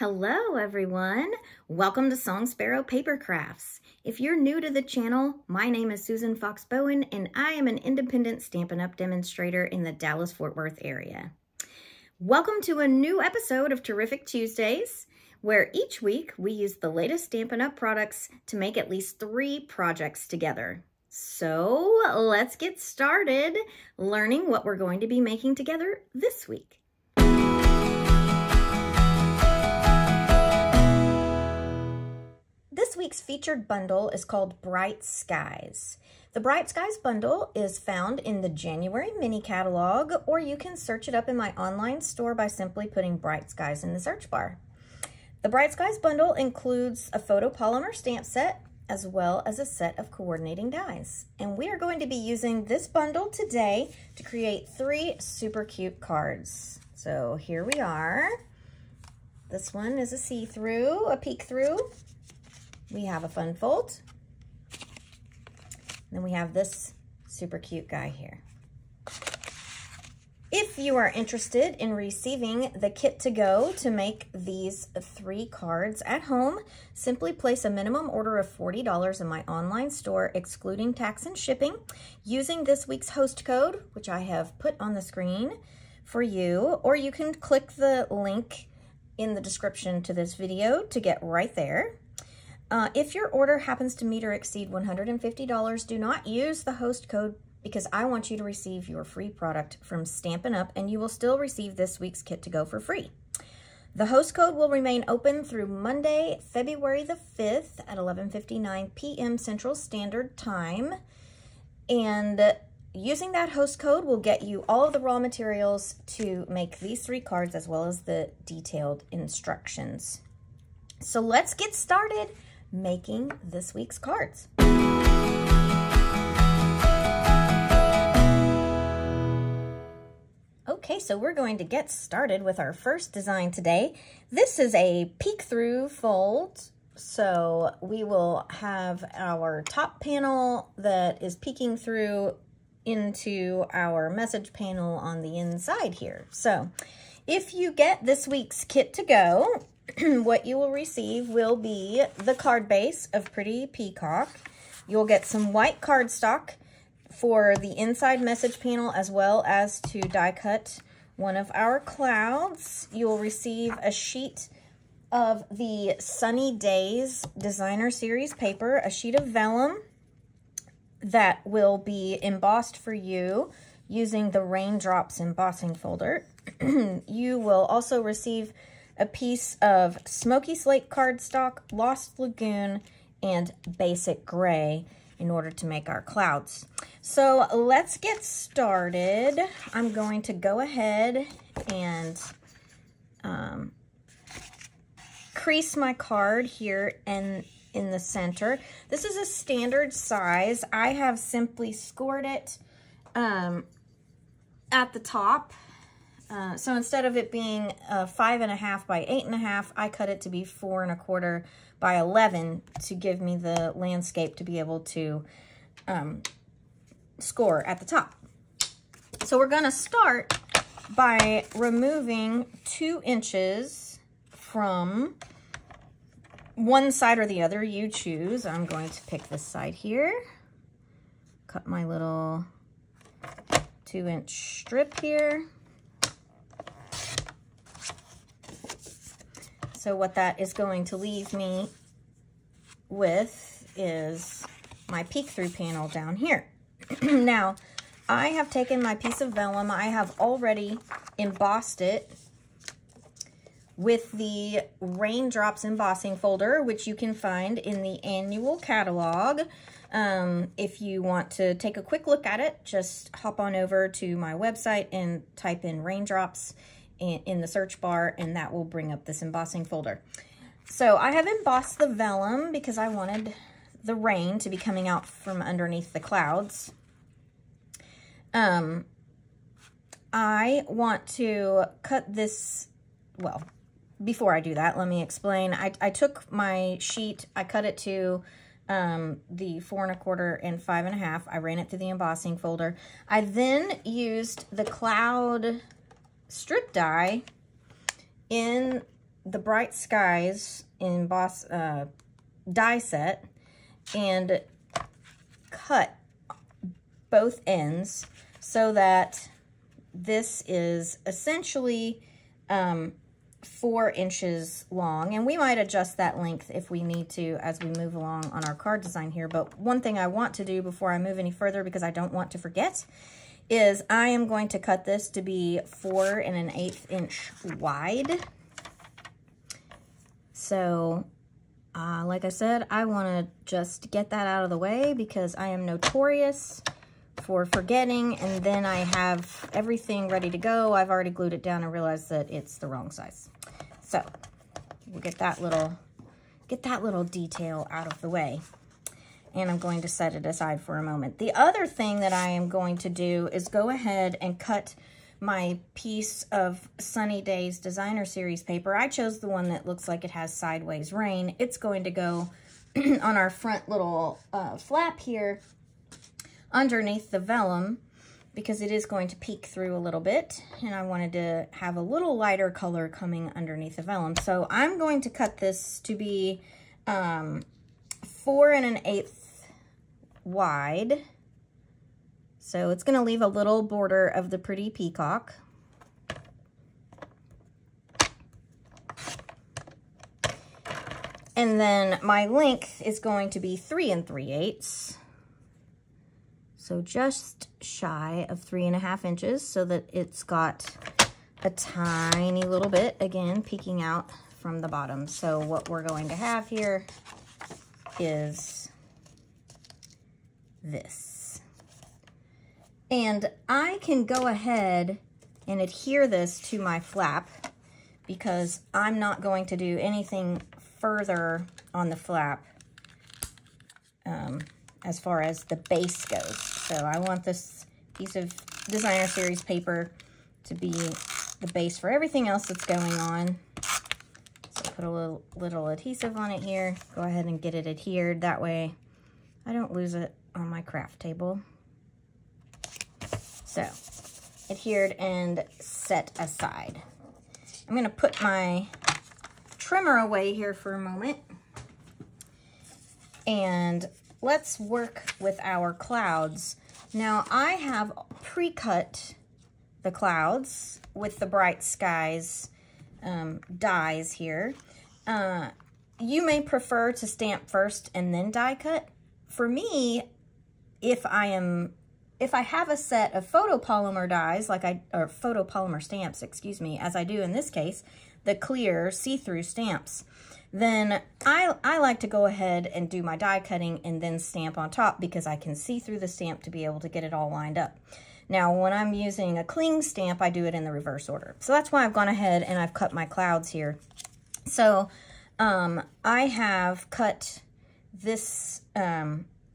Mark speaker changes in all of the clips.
Speaker 1: Hello everyone! Welcome to Song Sparrow Paper Crafts. If you're new to the channel, my name is Susan Fox Bowen and I am an independent Stampin' Up! Demonstrator in the Dallas-Fort Worth area. Welcome to a new episode of Terrific Tuesdays, where each week we use the latest Stampin' Up! Products to make at least 3 projects together. So let's get started learning what we're going to be making together this week. This week's featured bundle is called Bright Skies. The Bright Skies bundle is found in the January mini catalog, or you can search it up in my online store by simply putting Bright Skies in the search bar. The Bright Skies bundle includes a photopolymer stamp set as well as a set of coordinating dies. And we are going to be using this bundle today to create 3 super cute cards. So here we are. This one is a see-through, a peek-through. We have a fun fold. Then we have this super cute guy here. If you are interested in receiving the kit to go to make these 3 cards at home, simply place a minimum order of $40 in my online store, excluding tax and shipping, using this week's host code, which I have put on the screen for you, or you can click the link in the description to this video to get right there. If your order happens to meet or exceed $150, do not use the host code because I want you to receive your free product from Stampin' Up! And you will still receive this week's kit to go for free. The host code will remain open through Monday, February the 5th at 11:59 p.m. Central Standard Time. And using that host code will get you all of the raw materials to make these 3 cards as well as the detailed instructions. So let's get started making this week's cards. Okay, so we're going to get started with our first design today. This is a peek-through fold. So we will have our top panel that is peeking through into our message panel on the inside here. So if you get this week's kit to go, what you will receive will be the card base of Pretty Peacock. You'll get some white cardstock for the inside message panel as well as to die cut one of our clouds. You will receive a sheet of the Sunny Days Designer Series paper, a sheet of vellum that will be embossed for you using the Raindrops embossing folder. You will also receive a piece of Smoky Slate cardstock, Lost Lagoon, and Basic Gray in order to make our clouds. So let's get started. I'm going to go ahead and crease my card here in the center. This is a standard size. I have simply scored it at the top. So instead of it being 5.5 by 8.5, I cut it to be 4.25 by 11 to give me the landscape to be able to score at the top. So we're going to start by removing 2 inches from one side or the other. You choose. I'm going to pick this side here. Cut my little 2-inch strip here. So what that is going to leave me with is my peek-through panel down here. Now, I have taken my piece of vellum. I have already embossed it with the Raindrops embossing folder, which you can find in the annual catalog. If you want to take a quick look at it, just hop on over to my website and type in Raindrops in the search bar, and that will bring up this embossing folder. So I have embossed the vellum because I wanted the rain to be coming out from underneath the clouds. I want to cut this, well, before I do that, let me explain. I took my sheet, I cut it to the 4.25 and 5.5. I ran it through the embossing folder. I then used the cloud strip die in the Bright Skies emboss die set and cut both ends so that this is essentially 4 inches long, and we might adjust that length if we need to as we move along on our card design here. But one thing I want to do before I move any further, because I don't want to forget, is I am going to cut this to be 4 1/8 inch wide. So like I said, I want to just get that out of the way because I am notorious for forgetting, and then I have everything ready to go. I've already glued it down and realized that it's the wrong size. So we'll get that little detail out of the way. And I'm going to set it aside for a moment. The other thing that I am going to do is go ahead and cut my piece of Sunny Days Designer Series paper. I chose the one that looks like it has sideways rain. It's going to go on our front little flap here underneath the vellum because it is going to peek through a little bit, and I wanted to have a little lighter color coming underneath the vellum. So I'm going to cut this to be 4 1/8 wide. So it's going to leave a little border of the pretty peacock. And then my length is going to be 3 3/8. So just shy of 3.5 inches, so that it's got a tiny little bit, again, peeking out from the bottom. So what we're going to have here is this. And I can go ahead and adhere this to my flap because I'm not going to do anything further on the flap as far as the base goes. So I want this piece of Designer Series paper to be the base for everything else that's going on. So put a little adhesive on it here. Go ahead and get it adhered. That way I don't lose it on my craft table. So adhered and set aside. I'm going to put my trimmer away here for a moment. And let's work with our clouds. Now I have pre-cut the clouds with the Bright Skies dies here. You may prefer to stamp first and then die cut. For me, if I have a set of photopolymer dies, or photopolymer stamps, excuse me, as I do in this case, the clear see-through stamps, then I like to go ahead and do my die cutting and then stamp on top because I can see through the stamp to be able to get it all lined up. Now, when I'm using a cling stamp, I do it in the reverse order. So that's why I've gone ahead and I've cut my clouds here. So I have cut this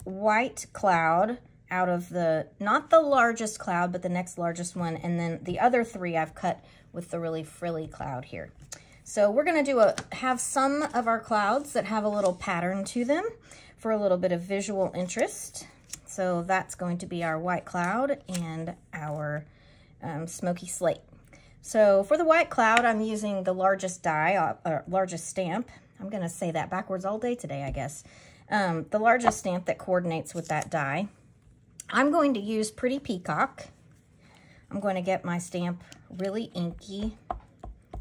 Speaker 1: white cloud out of not the largest cloud, but the next largest one. And then the other 3 I've cut with the really frilly cloud here. So we're going to have some of our clouds that have a little pattern to them for a little bit of visual interest. So that's going to be our white cloud and our smoky slate. So for the white cloud, I'm using the largest die, or largest stamp. I'm going to say that backwards all day today, I guess. The largest stamp that coordinates with that die. I'm going to use Pretty Peacock. I'm going to get my stamp really inky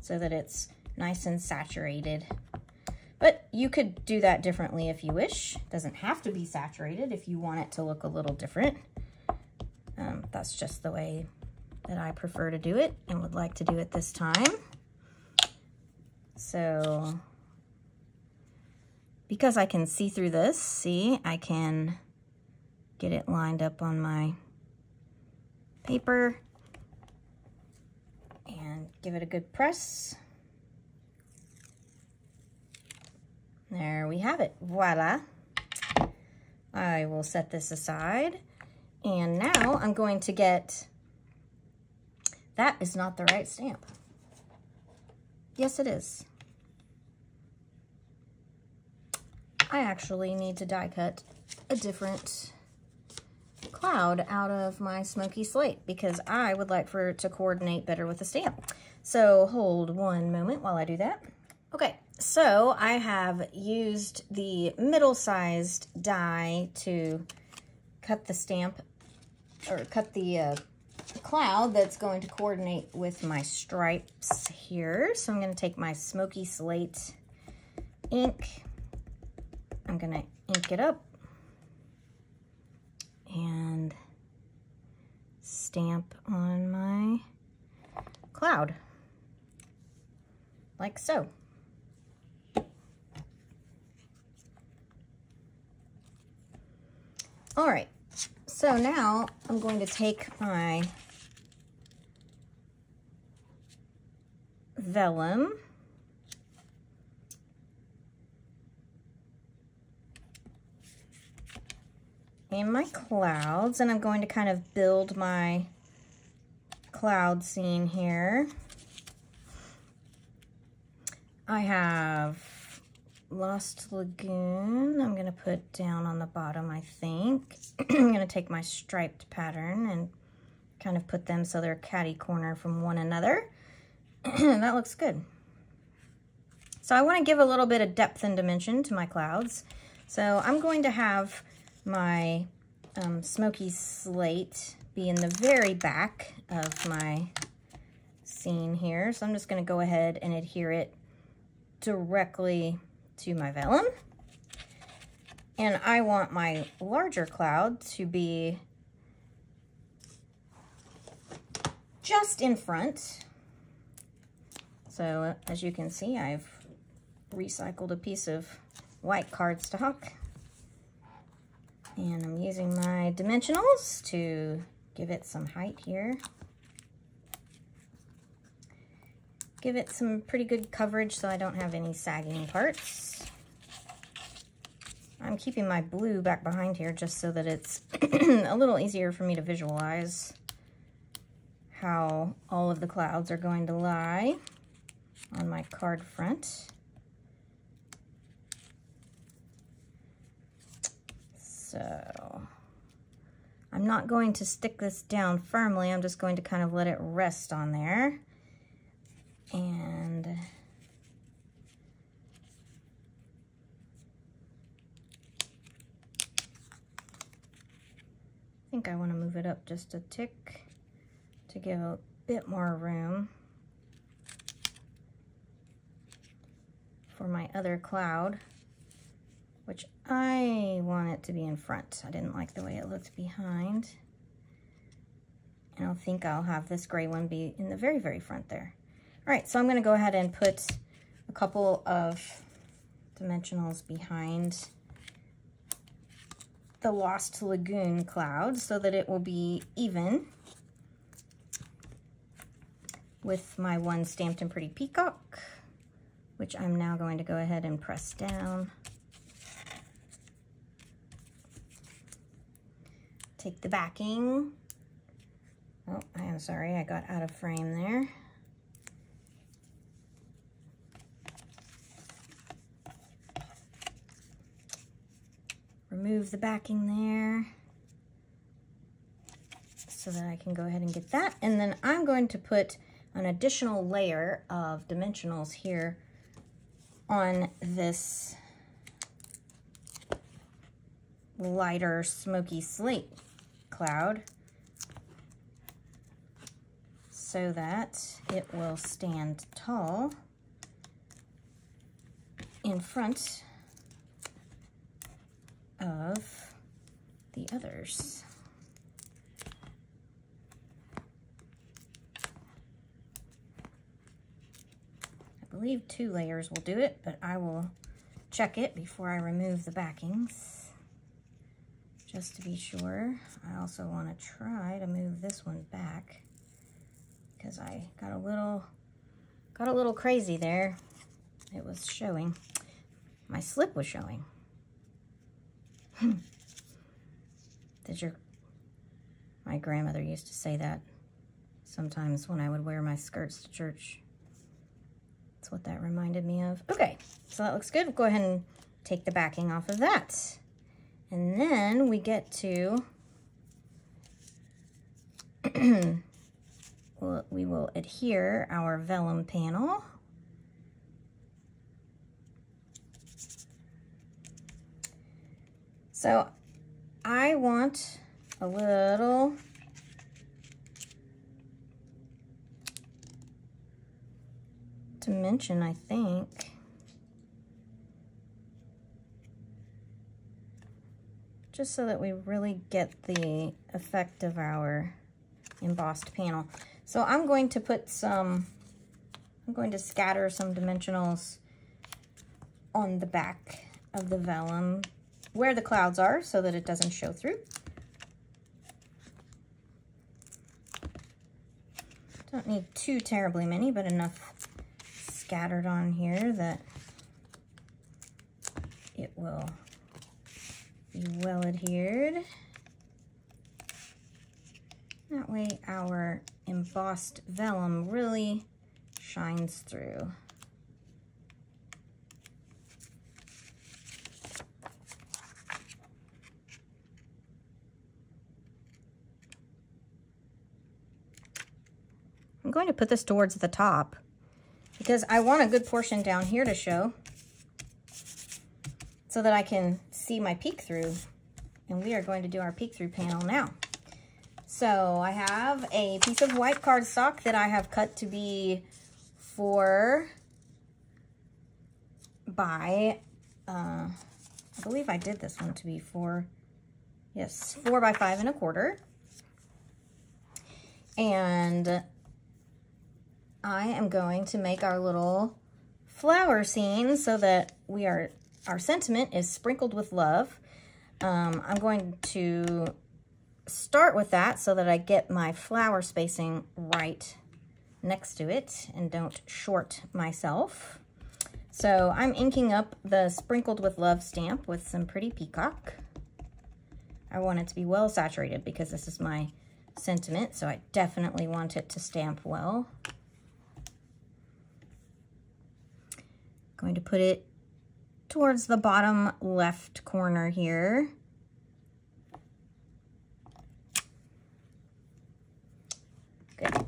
Speaker 1: so that it's nice and saturated. But you could do that differently if you wish. It doesn't have to be saturated if you want it to look a little different. That's just the way that I prefer to do it and would like to do it this time. So, because I can see through this, see, I can get it lined up on my paper and give it a good press. There we have it. Voila. I will set this aside. And now I'm going to get... That is not the right stamp. Yes, it is. I actually need to die cut a different cloud out of my smoky slate because I would like for it to coordinate better with the stamp. So hold one moment while I do that. Okay, so I have used the middle-sized die to cut the stamp, or cut the cloud that's going to coordinate with my stripes here. So I'm going to take my smoky slate ink. I'm going to ink it up and stamp on my cloud, like so. All right, so now I'm going to take my vellum and my clouds, and I'm going to kind of build my cloud scene here. I have Lost Lagoon. I'm going to put down on the bottom, I think. I'm going to take my striped pattern and kind of put them so they're catty corner from one another. That looks good. So I want to give a little bit of depth and dimension to my clouds. So I'm going to have my smoky slate be in the very back of my scene here. So I'm just going to go ahead and adhere it directly to my vellum. And I want my larger cloud to be just in front. So as you can see, I've recycled a piece of white cardstock. And I'm using my dimensionals to give it some height here. Give it some pretty good coverage so I don't have any sagging parts. I'm keeping my blue back behind here just so that it's a little easier for me to visualize how all of the clouds are going to lie on my card front. So I'm not going to stick this down firmly. I'm just going to kind of let it rest on there. And I think I want to move it up just a tick to give a bit more room for my other cloud, which I want it to be in front. I didn't like the way it looked behind. And I think I'll have this gray one be in the very, very front there. All right, so I'm gonna go ahead and put a couple of dimensionals behind the Lost Lagoon cloud so that it will be even with my one Stamped in Pretty Peacock, which I'm now going to go ahead and press down. Take the backing. Oh, I am sorry, I got out of frame there. Remove the backing there so that I can go ahead and get that. And then I'm going to put an additional layer of dimensionals here on this lighter smoky slate cloud so that it will stand tall in front of the others. I believe 2 layers will do it, but I will check it before I remove the backings just to be sure. I also want to try to move this one back because I got a little crazy there. It was showing. My slip was showing. My grandmother used to say that sometimes when I would wear my skirts to church. That's what that reminded me of. Okay, so that looks good. We'll go ahead and take the backing off of that. And then we get to, we will adhere our vellum panel So I want a little dimension, I think. Just so that we really get the effect of our embossed panel. So I'm going to put some, I'm going to scatter some dimensionals on the back of the vellum where the clouds are so that it doesn't show through. Don't need too terribly many, but enough scattered on here that it will be well adhered. That way our embossed vellum really shines through. I'm going to put this towards the top because I want a good portion down here to show so that I can see my peek through. And we are going to do our peek through panel now. So I have a piece of white cardstock that I have cut to be 4 by, I believe I did this one to be 4 by 5¼ And I am going to make our little flower scene so that our sentiment is sprinkled with love. I'm going to start with that so that I get my flower spacing right next to it and don't short myself. So I'm inking up the sprinkled with love stamp with some pretty peacock. I want it to be well saturated because this is my sentiment, so I definitely want it to stamp well. Going to put it towards the bottom left corner here. Good.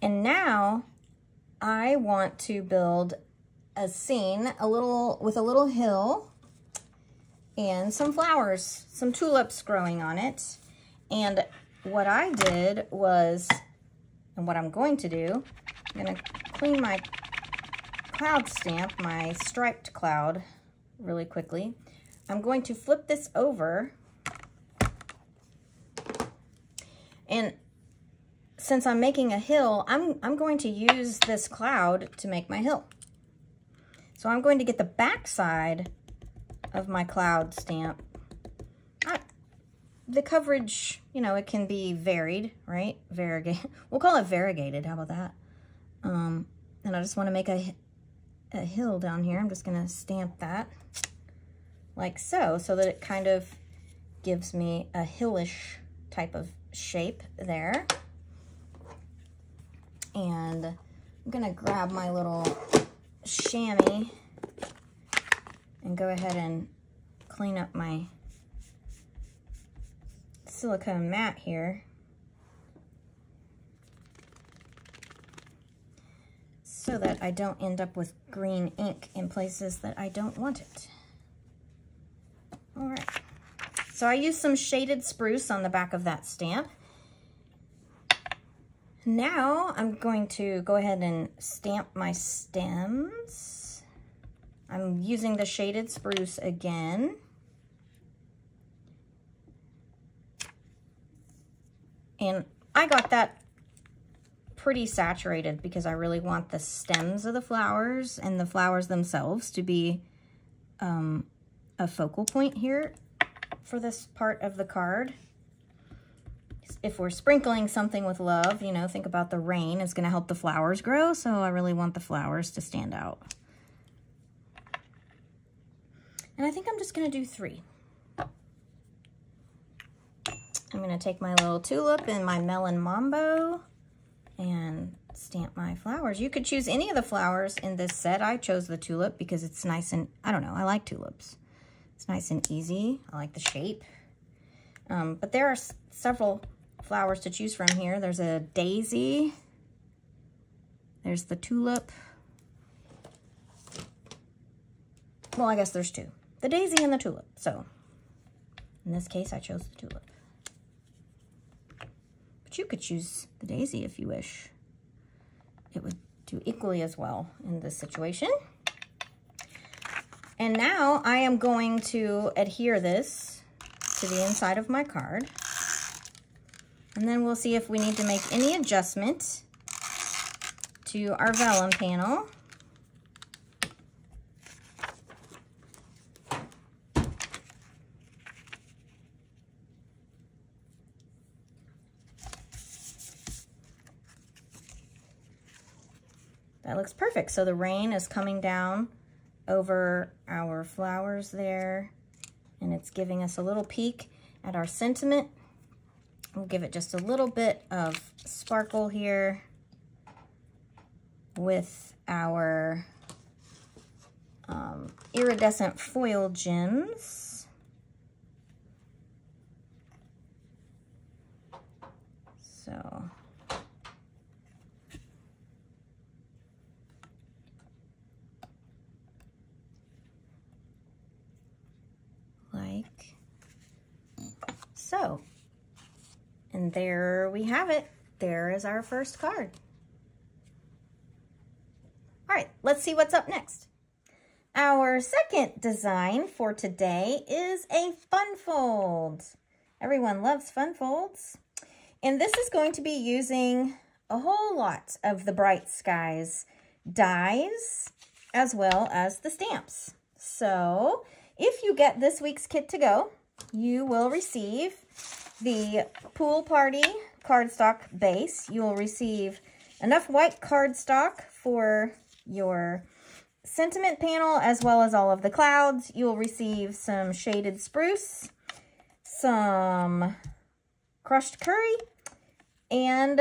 Speaker 1: And now I want to build a scene with a little hill and some flowers, some tulips growing on it. And what I did was, and what I'm going to do, I'm going to clean my cloud stamp, my striped cloud, really quickly. I'm going to flip this over, and since I'm making a hill, I'm going to use this cloud to make my hill. So I'm going to get the back side of my cloud stamp. The coverage, you know, it can be varied, right? Variegated. We'll call it variegated. How about that? And I just want to make a hill down here. I'm just going to stamp that like so that it kind of gives me a hillish type of shape there. And I'm going to grab my little chamois and go ahead and clean up my silicone mat here so that I don't end up with green ink in places that I don't want it. All right, so I used some shaded spruce on the back of that stamp. Now I'm going to go ahead and stamp my stems. I'm using the shaded spruce again. And I got that pretty saturated because I really want the stems of the flowers and the flowers themselves to be a focal point here for this part of the card. If we're sprinkling something with love, you know, think about the rain is going to help the flowers grow, so I really want the flowers to stand out. And I think I'm just going to do 3. I'm going to take my little tulip and my melon mambo and stamp my flowers. You could choose any of the flowers in this set. I chose the tulip because it's nice and, I don't know, I like tulips. It's nice and easy. I like the shape. But there are several flowers to choose from here. There's a daisy. There's the tulip. Well, I guess there's 2. The daisy and the tulip. So In this case, I chose the tulip. But you could choose the daisy if you wish. It would do equally as well in this situation. And now I am going to adhere this to the inside of my card. And then we'll see if we need to make any adjustment to our vellum panel. That looks perfect. So the rain is coming down over our flowers there, and it's giving us a little peek at our sentiment. We'll give it just a little bit of sparkle here with our iridescent foil gems. So like so. And there we have it. There is our first card. All right, let's see what's up next. Our second design for today is a fun fold. Everyone loves fun folds. And this is going to be using a whole lot of the Bright Skies dies as well as the stamps. So if you get this week's kit to go, you will receive the Pool Party cardstock base. You will receive enough white cardstock for your sentiment panel as well as all of the clouds. You will receive some shaded spruce, some crushed curry, and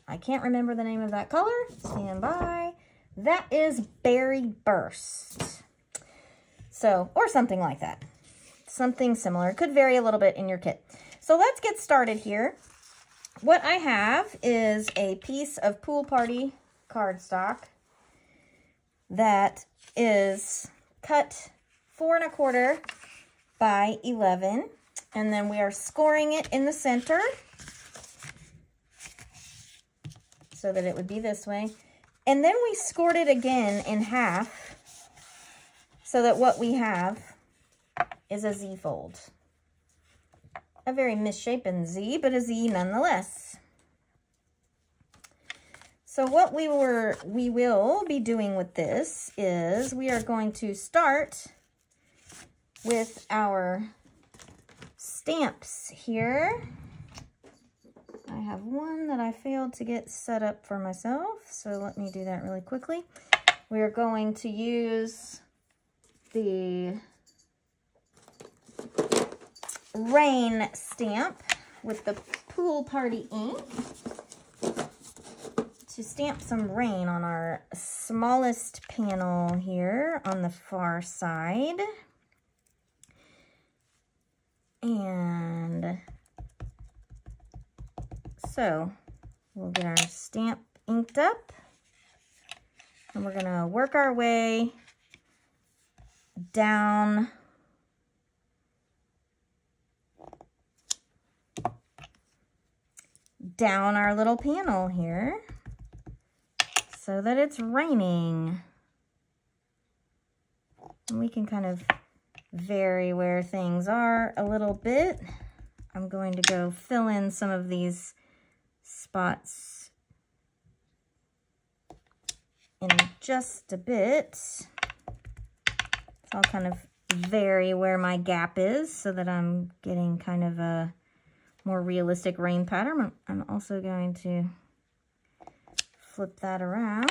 Speaker 1: I can't remember the name of that color. Stand by. That is Berry Burst. So, or something like that. Something similar. It could vary a little bit in your kit. So let's get started here. What I have is a piece of Pool Party cardstock that is cut 4 1/4 by 11. And then we are scoring it in the center so that it would be this way. And then we scored it again in half so that what we have is a Z fold. A very misshapen Z, but a Z nonetheless. So what we will be doing with this is we are going to start with our stamps here. I have one that I failed to get set up for myself, so let me do that really quickly. We are going to use the Rain stamp with the Pool Party ink to stamp some rain on our smallest panel here on the far side. And so we'll get our stamp inked up, and we're going to work our way down our little panel here so that it's raining. And we can kind of vary where things are a little bit. I'm going to go fill in some of these spots in just a bit. So I'll kind of vary where my gap is so that I'm getting kind of a more realistic rain pattern. I'm also going to flip that around.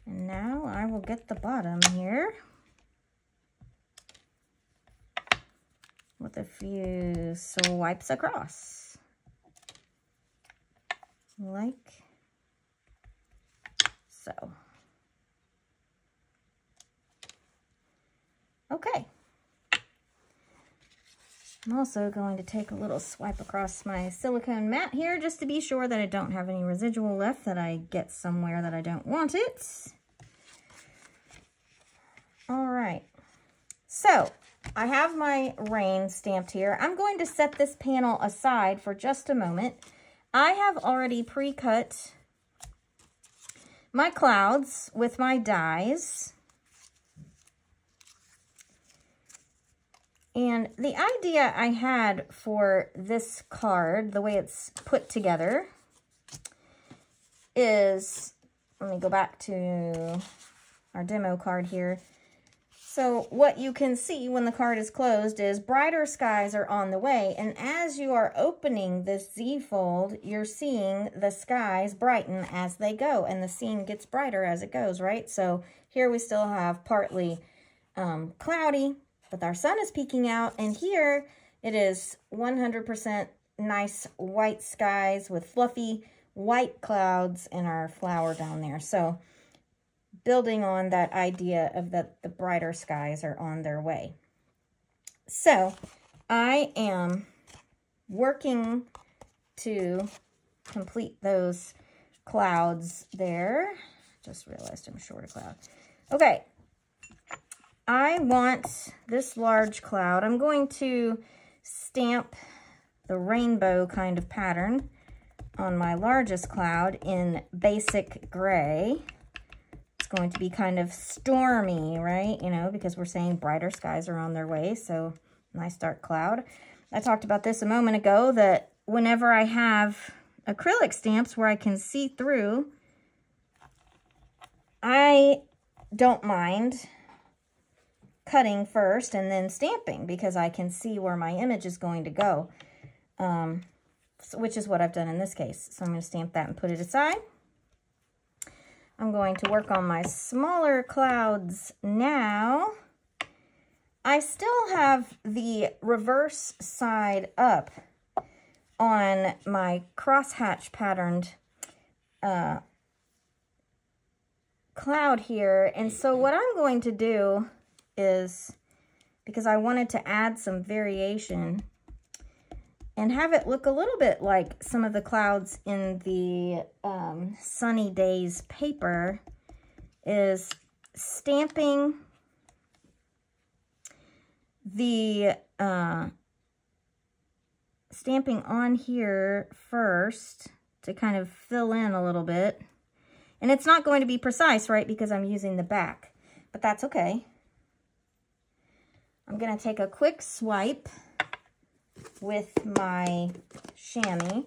Speaker 1: And now I will get the bottom here with a few swipes across. Like so. Okay. I'm also going to take a little swipe across my silicone mat here just to be sure that I don't have any residual left that I get somewhere that I don't want it. All right, so I have my rain stamped here. I'm going to set this panel aside for just a moment. I have already pre-cut my clouds with my dies. And the idea I had for this card, the way it's put together, is, let me go back to our demo card here. So what you can see when the card is closed is brighter skies are on the way. And as you are opening this Z fold, you're seeing the skies brighten as they go. And the scene gets brighter as it goes, right? So here we still have partly cloudy, but our sun is peeking out, and here it is 100% nice white skies with fluffy white clouds and our flower down there. So building on that idea of that the brighter skies are on their way. So I am working to complete those clouds there. Just realized I'm short a cloud. Okay. I want this large cloud. I'm going to stamp the rainbow kind of pattern on my largest cloud in basic gray. It's going to be kind of stormy, right? You know, because we're saying brighter skies are on their way. So nice dark cloud. I talked about this a moment ago, that whenever I have acrylic stamps where I can see through, I don't mind cutting first and then stamping, because I can see where my image is going to go, which is what I've done in this case. So I'm going to stamp that and put it aside. I'm going to work on my smaller clouds now. I still have the reverse side up on my crosshatch patterned cloud here, and so what I'm going to do is, because I wanted to add some variation and have it look a little bit like some of the clouds in the Sunny Days paper, is stamping the stamping on here first to kind of fill in a little bit. And it's not going to be precise, right, because I'm using the back, but that's okay. I'm going to take a quick swipe with my chamois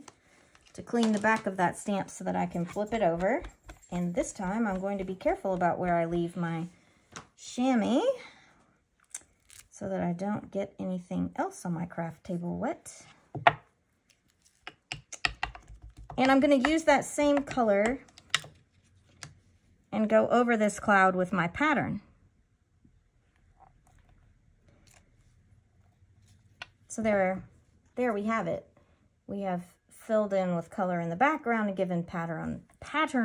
Speaker 1: to clean the back of that stamp so that I can flip it over. And this time I'm going to be careful about where I leave my chamois so that I don't get anything else on my craft table wet. And I'm going to use that same color and go over this cloud with my pattern. So there we have it. We have filled in with color in the background and given pattern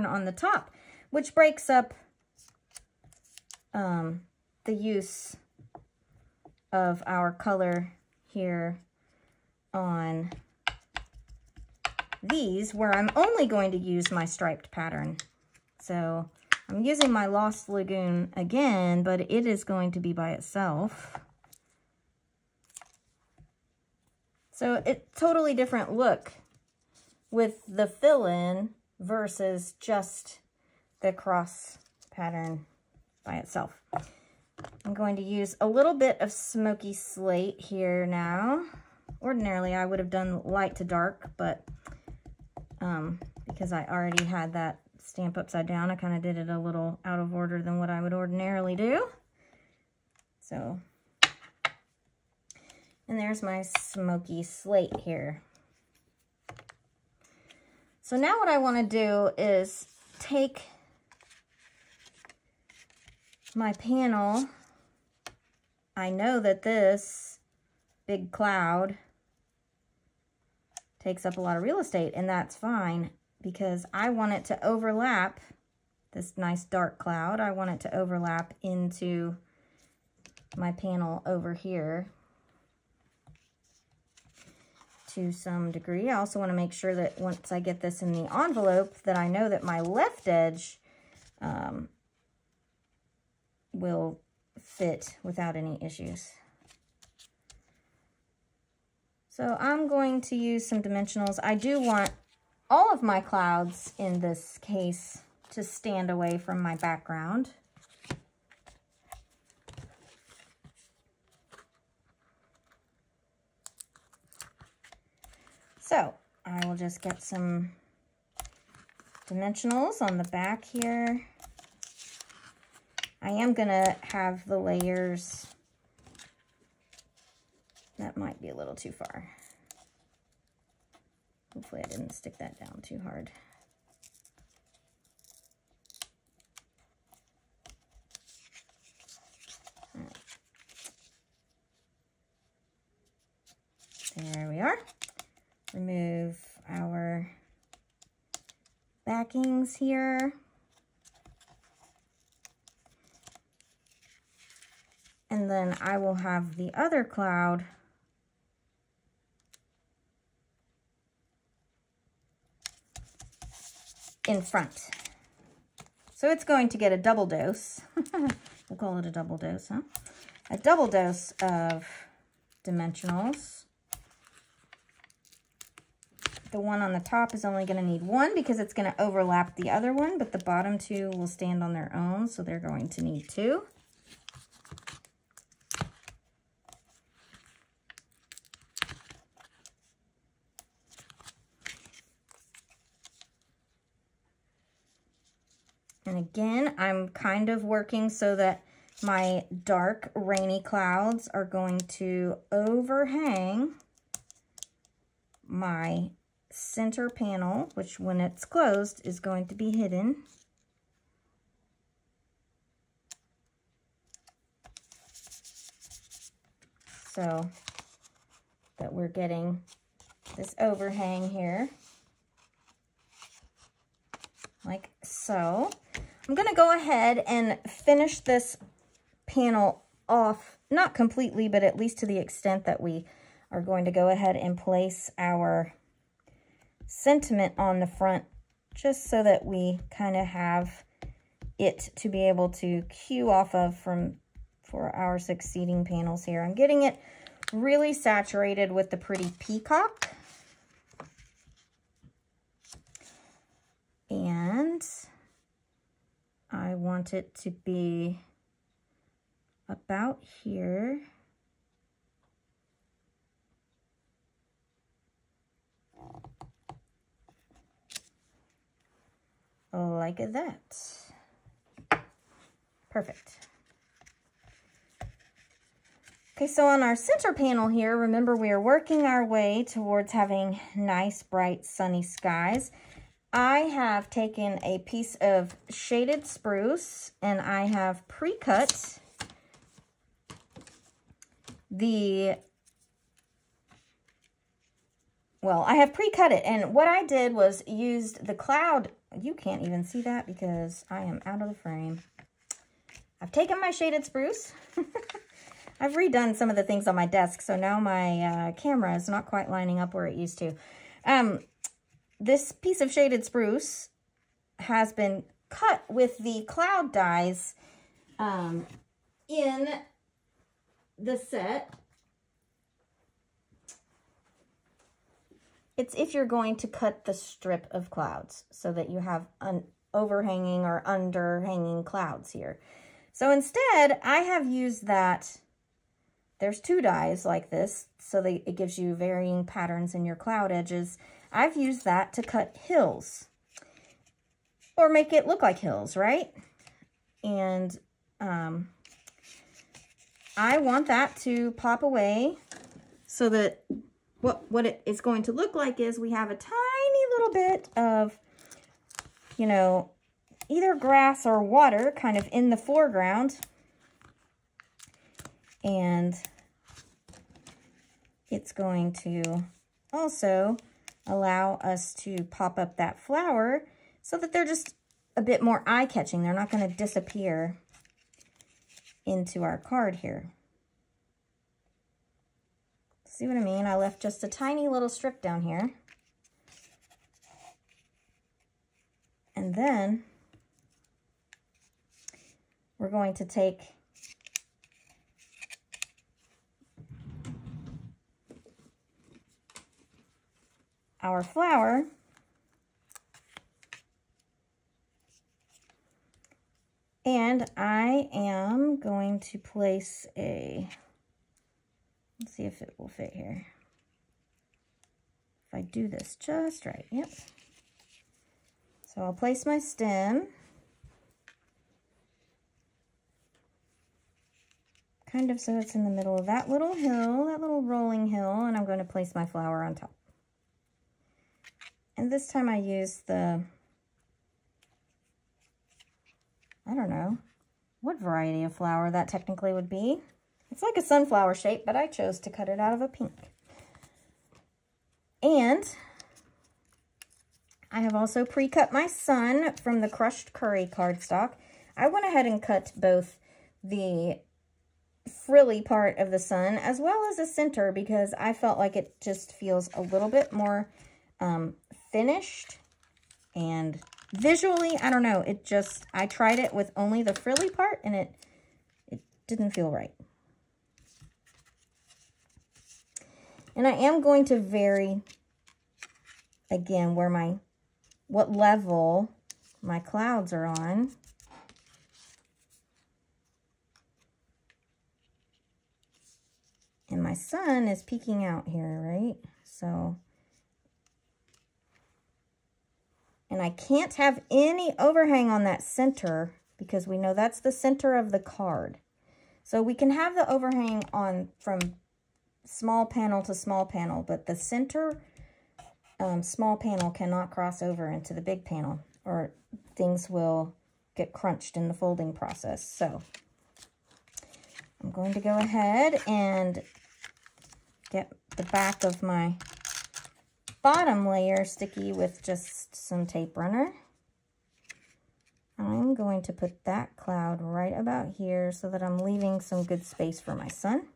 Speaker 1: on the top, which breaks up the use of our color here on these, where I'm only going to use my striped pattern. So I'm using my Lost Lagoon again, but it is going to be by itself. So it's totally different look with the fill-in versus just the cross pattern by itself. I'm going to use a little bit of smoky slate here now. Ordinarily, I would have done light to dark, but because I already had that stamp upside down, I kind of did it a little out of order than what I would ordinarily do. So, and there's my smoky slate here. So now what I want to do is take my panel. I know that this big cloud takes up a lot of real estate, and that's fine because I want it to overlap this nice dark cloud. I want it to overlap into my panel over here. to some degree. I also want to make sure that once I get this in the envelope that I know that my left edge will fit without any issues. So I'm going to use some dimensionals. I do want all of my clouds in this case to stand away from my background. So I will just get some dimensionals on the back here. I am gonna have the layers. That might be a little too far. Hopefully I didn't stick that down too hard. There we are. Remove our backings here. And then I will have the other cloud in front. So it's going to get a double dose. We'll call it a double dose, huh? A double dose of dimensionals. The one on the top is only going to need one because it's going to overlap the other one, but the bottom two will stand on their own, so they're going to need two. And again, I'm kind of working so that my dark, rainy clouds are going to overhang my center panel, which when it's closed is going to be hidden. So that we're getting this overhang here, like so. I'm going to go ahead and finish this panel off, not completely, but at least to the extent that we are going to go ahead and place our sentiment on the front, just so that we kind of have it to be able to cue off of for our succeeding panels here. I'm getting it really saturated with the pretty peacock. And I want it to be about here. Like that. Perfect. Okay, so on our center panel here, remember we are working our way towards having nice, bright, sunny skies. I have taken a piece of shaded spruce and I have pre-cut I have pre-cut it, and what I did was used the cloud. You can't even see that because I am out of the frame. I've taken my shaded spruce. I've redone some of the things on my desk, so now my camera is not quite lining up where it used to. This piece of shaded spruce has been cut with the cloud dies in the set. It's if you're going to cut the strip of clouds so that you have an overhanging or underhanging clouds here. So instead, I have used that. There's two dies like this, so it gives you varying patterns in your cloud edges. I've used that to cut hills or make it look like hills, right? And I want that to pop away so that what it is going to look like is we have a tiny little bit of, you know, either grass or water kind of in the foreground. And it's going to also allow us to pop up that flower so that they're just a bit more eye-catching. They're not going to disappear into our card here. See what I mean? I left just a tiny little strip down here. And then we're going to take our flower and I am going to place a, let's see if it will fit here. If I do this just right, yep. So I'll place my stem kind of so it's in the middle of that little hill, that little rolling hill, and I'm going to place my flower on top. And this time I use the, I don't know what variety of flower that technically would be. It's like a sunflower shape, but I chose to cut it out of a pink. And I have also pre-cut my sun from the crushed curry cardstock. I went ahead and cut both the frilly part of the sun as well as the center because I felt like it just feels a little bit more finished, and visually, I don't know, it just, I tried it with only the frilly part and it didn't feel right. And I am going to vary again what level my clouds are on. And my sun is peeking out here, right? So, and I can't have any overhang on that center because we know that's the center of the card. So we can have the overhang on from small panel to small panel, but the center small panel cannot cross over into the big panel or things will get crunched in the folding process. So I'm going to go ahead and get the back of my bottom layer sticky with just some tape runner. I'm going to put that cloud right about here so that I'm leaving some good space for my sun.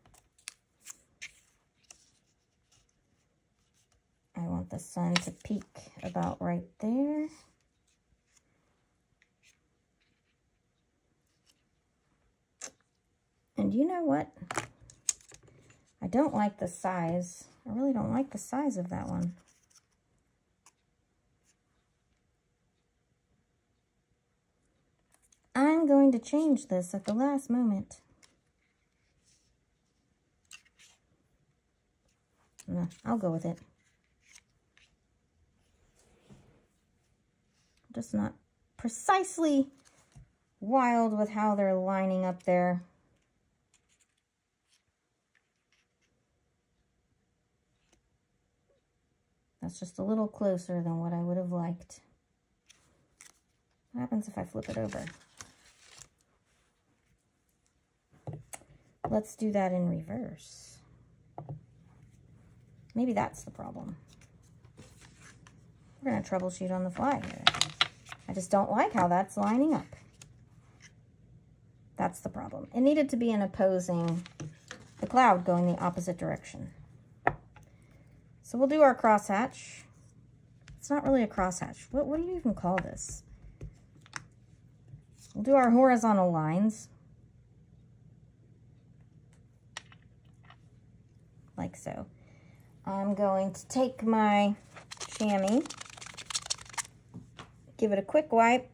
Speaker 1: I want the sun to peak about right there. And you know what? I don't like the size. I really don't like the size of that one. I'm going to change this at the last moment. No, I'll go with it. Just not precisely wild with how they're lining up there. That's just a little closer than what I would have liked. What happens if I flip it over? Let's do that in reverse. Maybe that's the problem. We're going to troubleshoot on the fly here. I just don't like how that's lining up. That's the problem. It needed to be an opposing, the cloud going the opposite direction. So we'll do our crosshatch. It's not really a crosshatch. What do you even call this? We'll do our horizontal lines. Like so. I'm going to take my chamois, give it a quick wipe.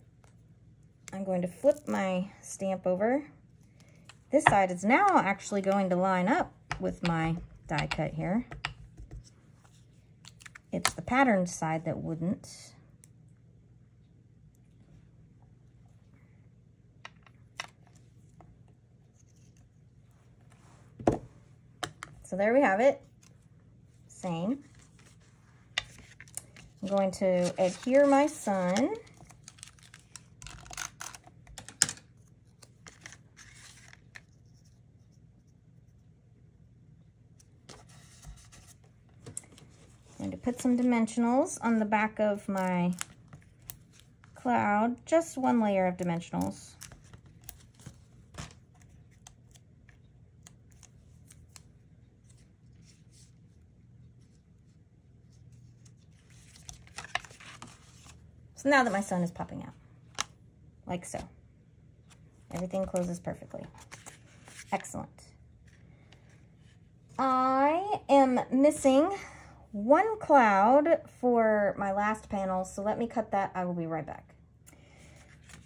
Speaker 1: I'm going to flip my stamp over. This side is now actually going to line up with my die cut here. It's the patterned side that wouldn't. So there we have it. Same. I'm going to adhere my sun. I'm going to put some dimensionals on the back of my cloud, just one layer of dimensionals. So now that my sun is popping out, like so. Everything closes perfectly. Excellent. I am missing one cloud for my last panel, so let me cut that. I will be right back.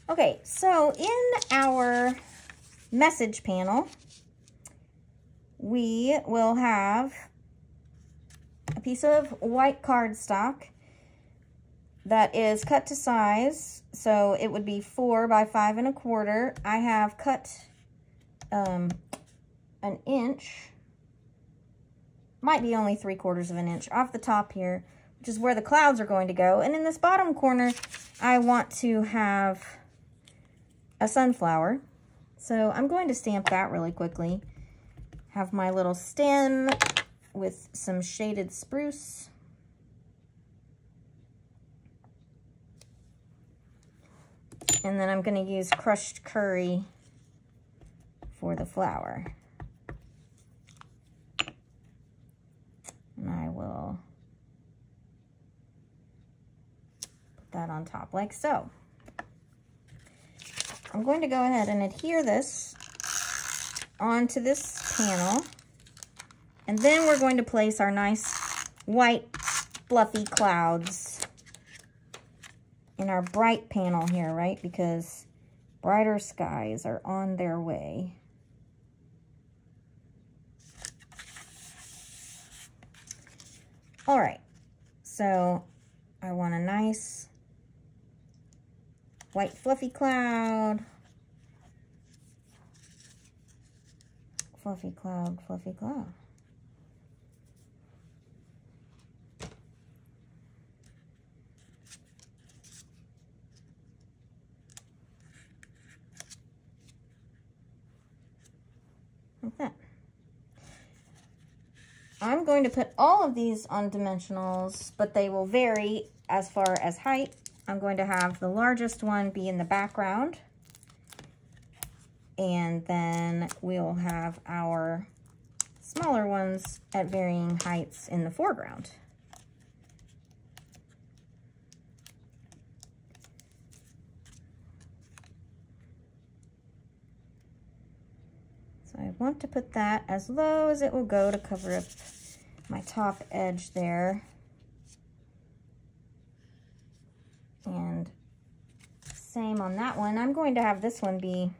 Speaker 1: Okay, so in our message panel, we will have a piece of white cardstock that is cut to size, so it would be 4 by 5 1/4. I have cut an inch, might be only 3/4 of an inch off the top here, which is where the clouds are going to go. And in this bottom corner, I want to have a sunflower. So I'm going to stamp that really quickly. Have my little stem with some shaded spruce. And then I'm going to use crushed curry for the flower. And I will put that on top like so. I'm going to go ahead and adhere this onto this panel. And then we're going to place our nice white fluffy clouds in our bright panel here, right? Because brighter skies are on their way. All right, so I want a nice white fluffy cloud. Fluffy cloud, fluffy cloud. Like that. I'm going to put all of these on dimensionals, but they will vary as far as height. I'm going to have the largest one be in the background, and then we'll have our smaller ones at varying heights in the foreground. So I want to put that as low as it will go to cover up my top edge there. And same on that one. I'm going to have this one be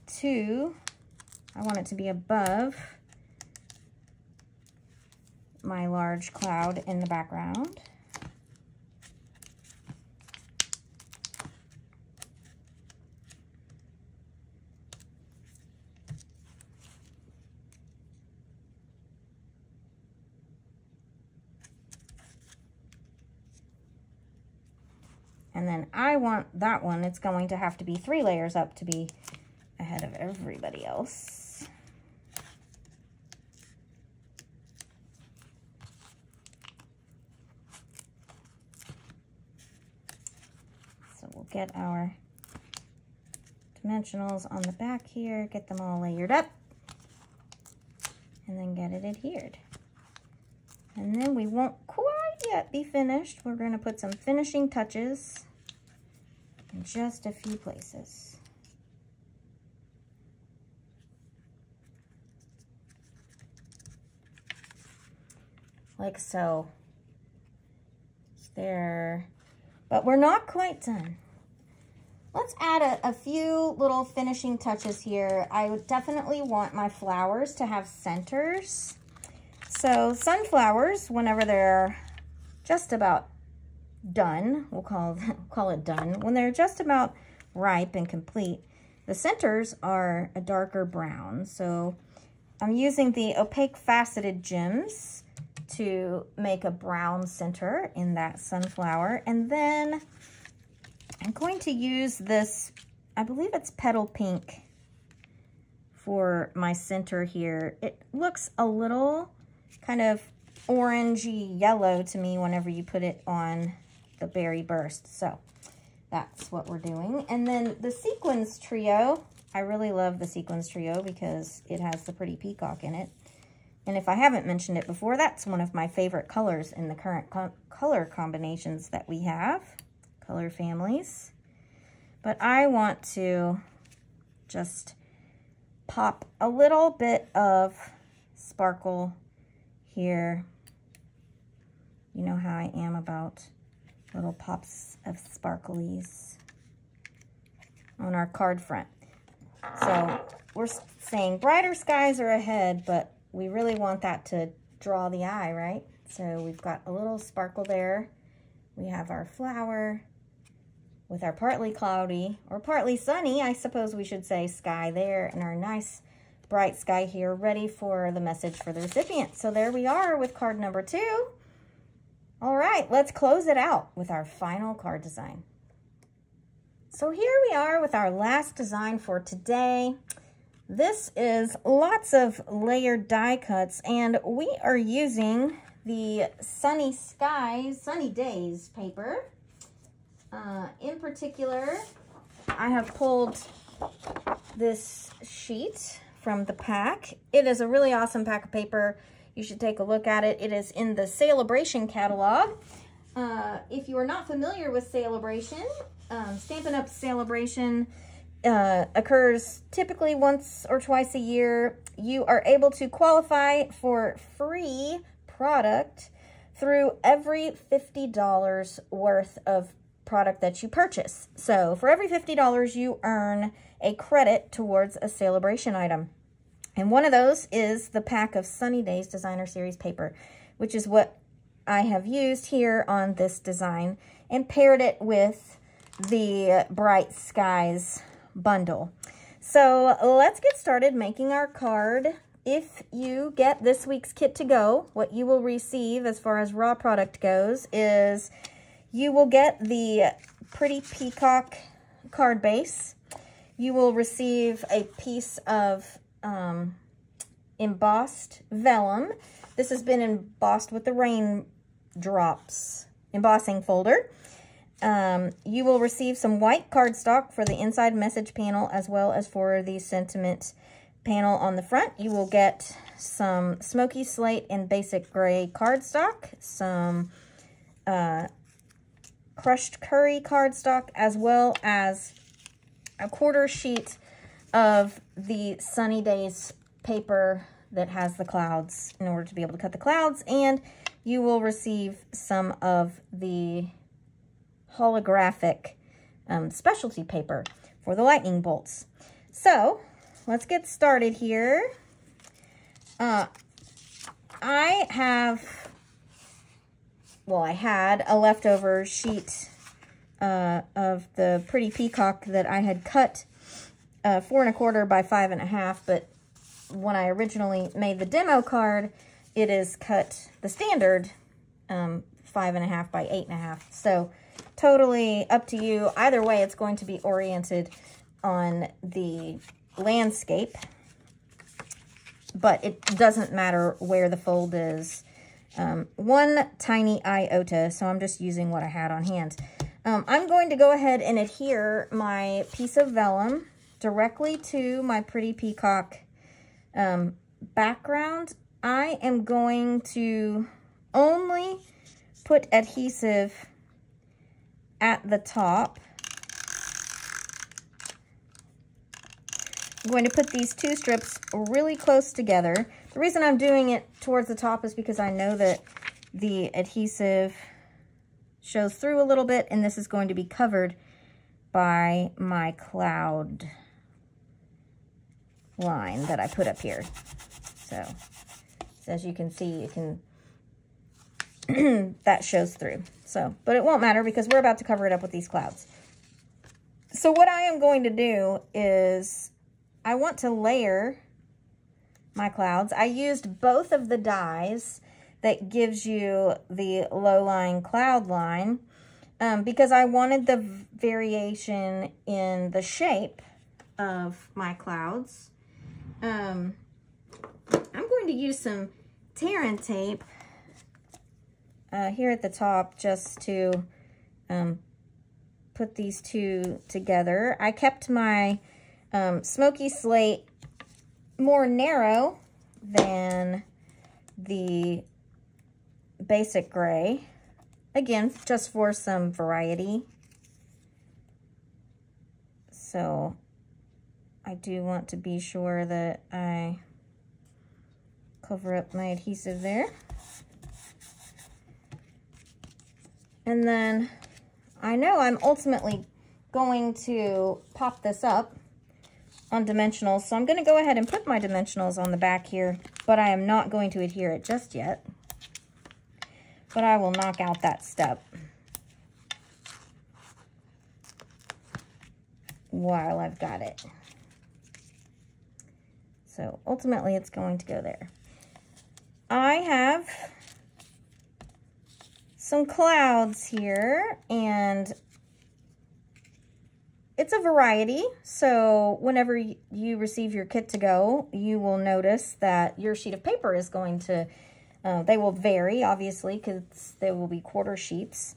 Speaker 1: 2. I want it to be above my large cloud in the background. And then I want that one, it's going to have to be 3 layers up to be ahead of everybody else. So we'll get our dimensionals on the back here, get them all layered up, and then get it adhered. And then we won't quite yet be finished. We're going to put some finishing touches in just a few places. Like so. There. But we're not quite done. Let's add a few little finishing touches here. I would definitely want my flowers to have centers. So sunflowers, whenever they're just about done, we'll call it done. When they're just about ripe and complete, the centers are a darker brown. So I'm using the opaque faceted gems to make a brown center in that sunflower. And then I'm going to use this, I believe it's petal pink, for my center here. It looks a little kind of orangey yellow to me whenever you put it on the berry burst. So that's what we're doing. And then the sequins trio, I really love the sequins trio because it has the pretty peacock in it. And if I haven't mentioned it before, that's one of my favorite colors in the current color combinations that we have, color families. But I want to just pop a little bit of sparkle here. You know how I am about little pops of sparklies on our card front. So we're saying brighter skies are ahead, but we really want that to draw the eye, right? So we've got a little sparkle there. We have our flower with our partly cloudy, or partly sunny, I suppose we should say, sky there, and our nice bright sky here, ready for the message for the recipient. So there we are with card number 2. All right, let's close it out with our final card design. So here we are with our last design for today. This is lots of layered die cuts, and we are using the Sunny Skies, Sunny Days paper. In particular, I have pulled this sheet from the pack. It is a really awesome pack of paper. You should take a look at it. It is in the Celebration catalog. If you are not familiar with Celebration, Stampin' Up! Celebration occurs typically once or twice a year. You are able to qualify for free product through every $50 worth of product that you purchase. So for every $50, you earn a credit towards a Celebration item. And one of those is the pack of Sunny Days Designer Series paper, which is what I have used here on this design and paired it with the Bright Skies bundle. So let's get started making our card. If you get this week's kit to go, what you will receive as far as raw product goes is you will get the Pretty Peacock card base. You will receive a piece of embossed vellum. This has been embossed with the raindrops embossing folder. You will receive some white cardstock for the inside message panel as well as for the sentiment panel on the front. You will get some smoky slate and basic gray cardstock, some crushed curry cardstock, as well as a quarter sheet of the Sunny Days paper that has the clouds in order to be able to cut the clouds, and you will receive some of the holographic specialty paper for the lightning bolts. So let's get started here. I had a leftover sheet of the Pretty Peacock that I had cut 4 1/4 by 5 1/2, but when I originally made the demo card, it is cut the standard 5 1/2 by 8 1/2. So totally up to you. Either way, it's going to be oriented on the landscape, but it doesn't matter where the fold is. One tiny iota, so I'm just using what I had on hand. I'm going to go ahead and adhere my piece of vellum directly to my Pretty Peacock background. I am going to only put adhesive at the top. I'm going to put these 2 strips really close together. The reason I'm doing it towards the top is because I know that the adhesive shows through a little bit, and this is going to be covered by my cloud line that I put up here. So as you can see, you can that shows through. So, but it won't matter because we're about to cover it up with these clouds. So what I am going to do is I want to layer my clouds. I used both of the dies that gives you the low-lying cloud line because I wanted the variation in the shape of my clouds. I'm going to use some tear and tape here at the top just to put these 2 together. I kept my smoky slate more narrow than the basic gray, again, just for some variety. So I do want to be sure that I cover up my adhesive there. And then I know I'm ultimately going to pop this up on dimensionals, so I'm going to go ahead and put my dimensionals on the back here, but I am not going to adhere it just yet. But I will knock out that step while I've got it. So ultimately it's going to go there. I have some clouds here, and it's a variety. So whenever you receive your kit to go, you will notice that your sheet of paper is going to, they will vary, obviously, because they will be quarter sheets.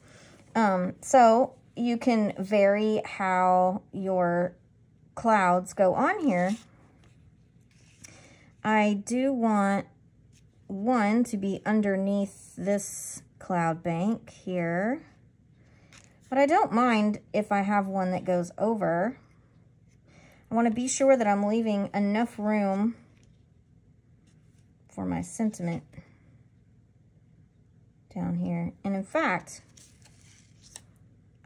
Speaker 1: So you can vary how your clouds go on here. I do want one to be underneath this cloud bank here, but I don't mind if I have one that goes over. I want to be sure that I'm leaving enough room for my sentiment down here. And in fact,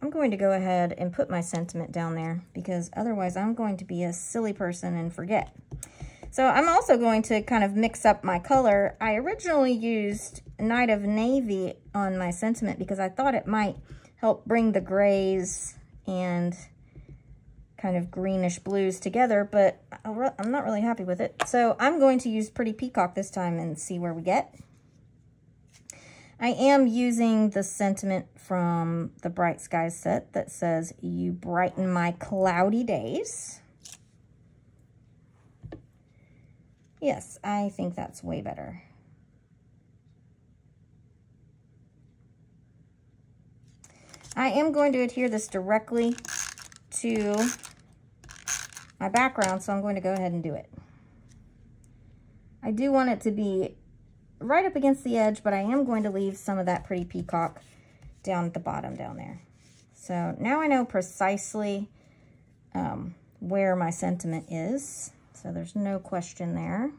Speaker 1: I'm going to go ahead and put my sentiment down there, because otherwise I'm going to be a silly person and forget. So I'm also going to kind of mix up my color. I originally used Night of Navy on my sentiment because I thought it might help bring the grays and kind of greenish blues together, but I'm not really happy with it. So I'm going to use Pretty Peacock this time and see where we get. I am using the sentiment from the Bright Skies set that says, "You brighten my cloudy days." Yes, I think that's way better. I am going to adhere this directly to my background, so I'm going to go ahead and do it. I do want it to be right up against the edge, but I am going to leave some of that Pretty Peacock down at the bottom down there. So now I know precisely where my sentiment is. So there's no question there.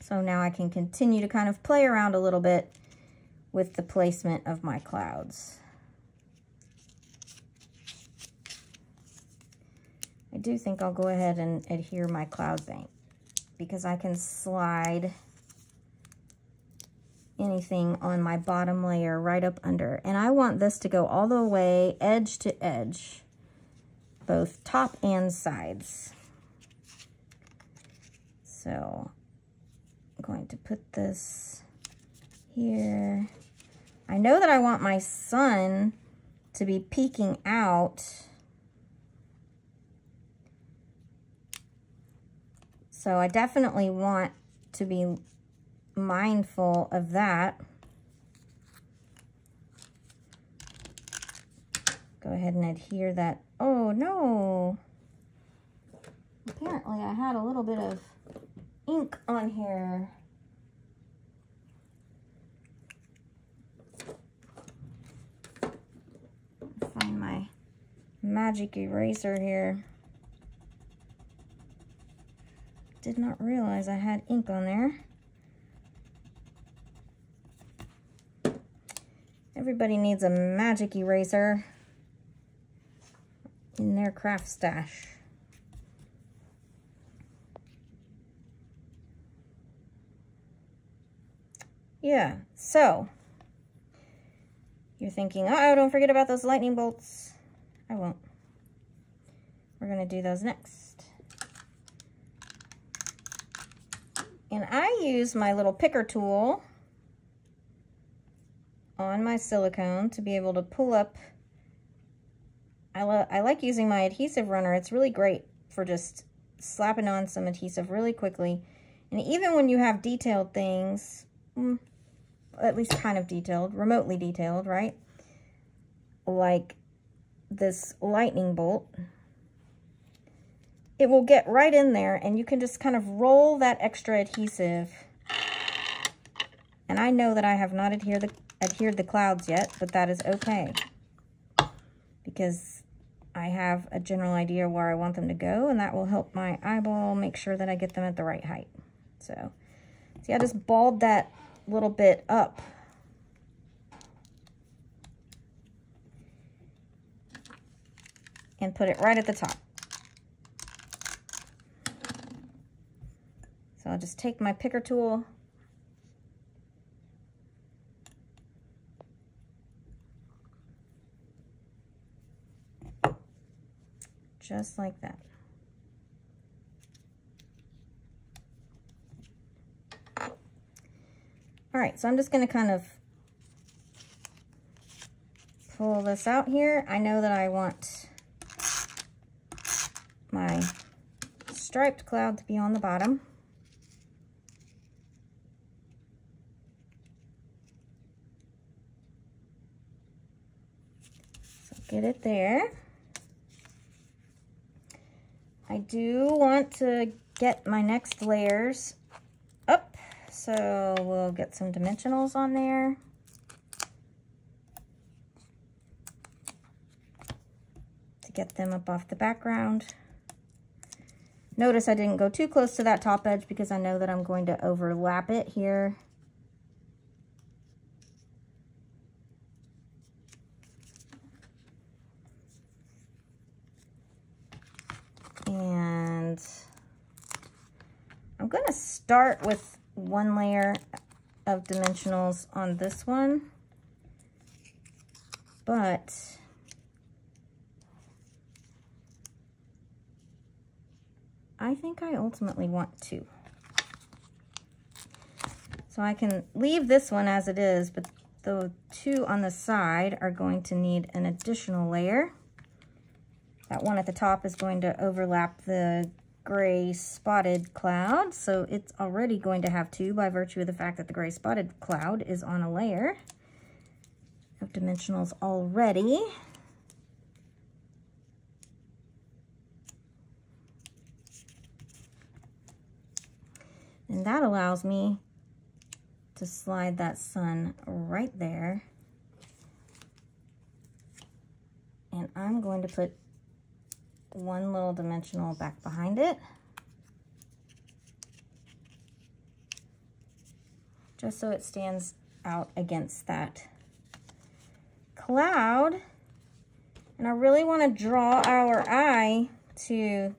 Speaker 1: So now I can continue to kind of play around a little bit with the placement of my clouds. I do think I'll go ahead and adhere my cloud bank, because I can slide anything on my bottom layer right up under. And I want this to go all the way edge to edge, both top and sides. So I'm going to put this here. I know that I want my sun to be peeking out. So I definitely want to be mindful of that. Go ahead and adhere that. Oh no! Apparently I had a little bit of ink on here. Find my magic eraser here. Did not realize I had ink on there. Everybody needs a magic eraser in their craft stash. Yeah, so you're thinking, uh-oh, don't forget about those lightning bolts. I won't. We're gonna do those next. And I use my little picker tool on my silicone to be able to pull up. I like using my adhesive runner. It's really great for just slapping on some adhesive really quickly. And even when you have detailed things, at least kind of detailed, remotely detailed, right? Like this lightning bolt, it will get right in there, and you can just kind of roll that extra adhesive And I know that I have not adhered the clouds yet, but that is okay. Because I have a general idea where I want them to go, and that will help my eyeball make sure that I get them at the right height. So, see, I just balled that little bit up. And put it right at the top. So I'll just take my picker tool just like that. All right, so I'm just going to kind of pull this out here. I know that I want my striped cloud to be on the bottom. So get it there. I do want to get my next layers up, so we'll get some dimensionals on there. To get them up off the background. Notice I didn't go too close to that top edge because I know that I'm going to overlap it here. And I'm going to start with one layer of dimensionals on this one, but I think I ultimately want two. So I can leave this one as it is, but the two on the side are going to need an additional layer. That one at the top is going to overlap the gray spotted cloud, so it's already going to have two by virtue of the fact that the gray spotted cloud is on a layer of dimensionals already. And that allows me to slide that sun right there. And I'm going to put one little dimensional back behind it, just so it stands out against that cloud. And I really want to draw our eye to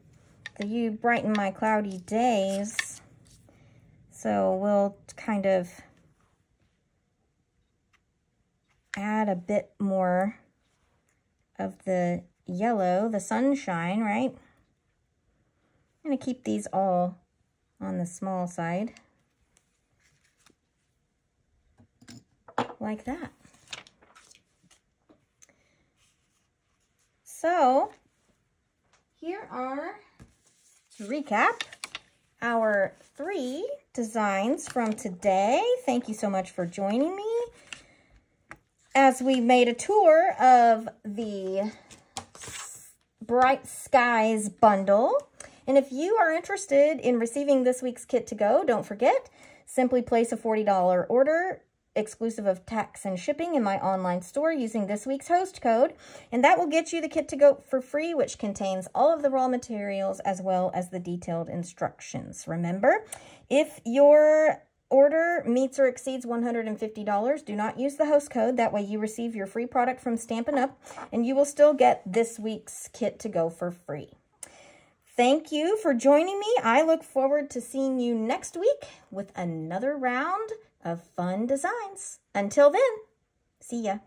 Speaker 1: the "You Brighten My Cloudy Days." So we'll kind of add a bit more of the yellow, the sunshine, right? I'm going to keep these all on the small side, like that. So here are, to recap, our 3 designs from today. Thank you so much for joining me as we made a tour of the Bright Skies bundle. And if you are interested in receiving this week's kit to go, don't forget, simply place a $40 order exclusive of tax and shipping in my online store using this week's host code, and that will get you the kit to go for free, which contains all of the raw materials as well as the detailed instructions. Remember, if your order meets or exceeds $150, do not use the host code. That way you receive your free product from Stampin' Up, and you will still get this week's kit to go for free. Thank you for joining me. I look forward to seeing you next week with another round of fun designs. Until then, see ya.